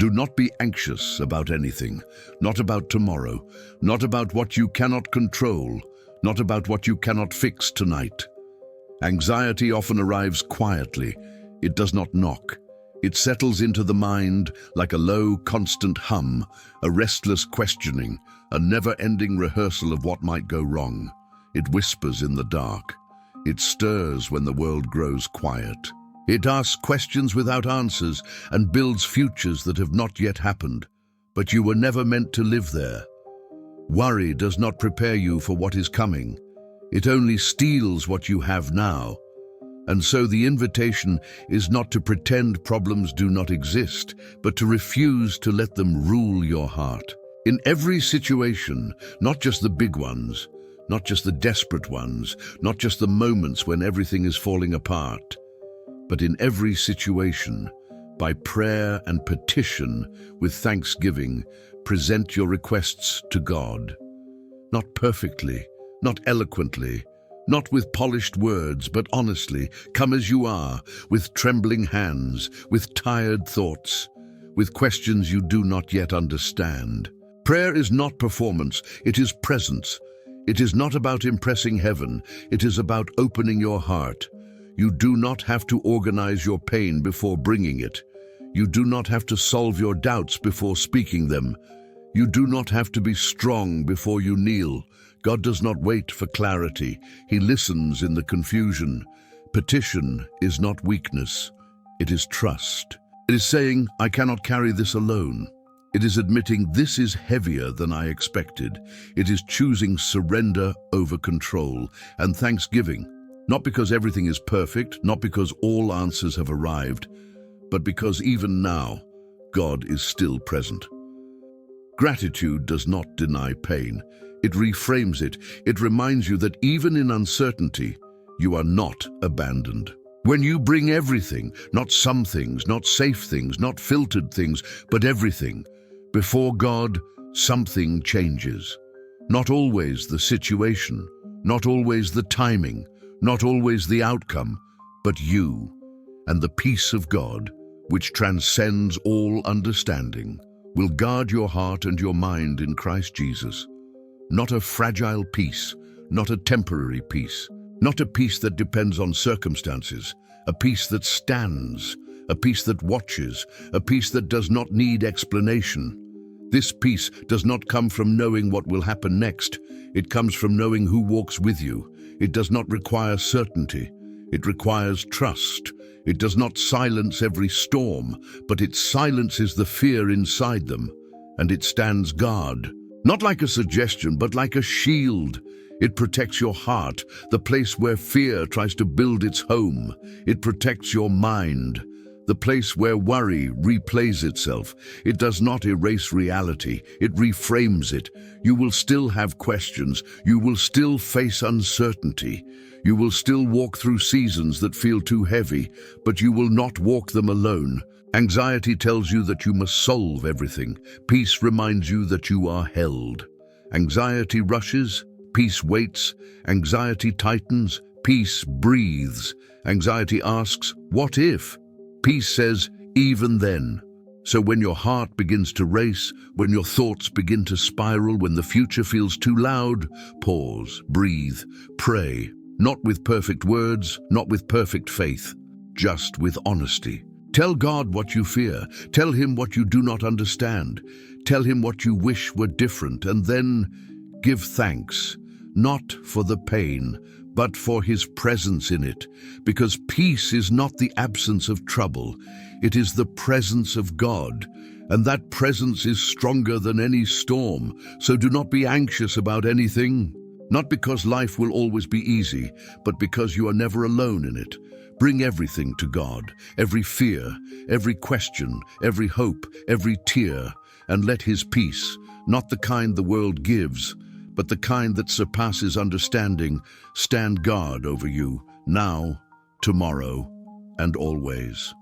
Do not be anxious about anything, not about tomorrow, not about what you cannot control, not about what you cannot fix tonight. Anxiety often arrives quietly. It does not knock. It settles into the mind like a low, constant hum, a restless questioning, a never-ending rehearsal of what might go wrong. It whispers in the dark. It stirs when the world grows quiet. It asks questions without answers and builds futures that have not yet happened. But you were never meant to live there. Worry does not prepare you for what is coming. It only steals what you have now. And so the invitation is not to pretend problems do not exist, but to refuse to let them rule your heart. In every situation, not just the big ones, not just the desperate ones, not just the moments when everything is falling apart, but in every situation, by prayer and petition, with thanksgiving, present your requests to God. Not perfectly, not eloquently, not with polished words, but honestly, come as you are, with trembling hands, with tired thoughts, with questions you do not yet understand. Prayer is not performance, it is presence. It is not about impressing heaven, it is about opening your heart. You do not have to organize your pain before bringing it. You do not have to solve your doubts before speaking them. You do not have to be strong before you kneel. God does not wait for clarity. He listens in the confusion. Petition is not weakness. It is trust. It is saying, I cannot carry this alone. It is admitting this is heavier than I expected. It is choosing surrender over control and thanksgiving, not because everything is perfect, not because all answers have arrived, but because even now, God is still present. Gratitude does not deny pain. It reframes it. It reminds you that even in uncertainty, you are not abandoned. When you bring everything, not some things, not safe things, not filtered things, but everything, before God, something changes. Not always the situation, not always the timing, not always the outcome, but you and the peace of God, which transcends all understanding, will guard your heart and your mind in Christ Jesus. Not a fragile peace, not a temporary peace, not a peace that depends on circumstances, a peace that stands, a peace that watches, a peace that does not need explanation. This peace does not come from knowing what will happen next. It comes from knowing who walks with you. It does not require certainty. It requires trust. It does not silence every storm, but it silences the fear inside them, and it stands guard. Not like a suggestion, but like a shield. It protects your heart, the place where fear tries to build its home. It protects your mind, the place where worry replays itself. It does not erase reality, it reframes it. You will still have questions, you will still face uncertainty. You will still walk through seasons that feel too heavy, but you will not walk them alone. Anxiety tells you that you must solve everything. Peace reminds you that you are held. Anxiety rushes, peace waits. Anxiety tightens, peace breathes. Anxiety asks, what if? Peace says, even then. So when your heart begins to race, when your thoughts begin to spiral, when the future feels too loud, pause, breathe, pray. Not with perfect words, not with perfect faith, just with honesty. Tell God what you fear. Tell Him what you do not understand. Tell Him what you wish were different, and then give thanks, not for the pain, but for His presence in it. Because peace is not the absence of trouble, it is the presence of God. And that presence is stronger than any storm. So do not be anxious about anything. Not because life will always be easy, but because you are never alone in it. Bring everything to God, every fear, every question, every hope, every tear, and let His peace, not the kind the world gives, but the kind that surpasses understanding, stand guard over you, now, tomorrow, and always.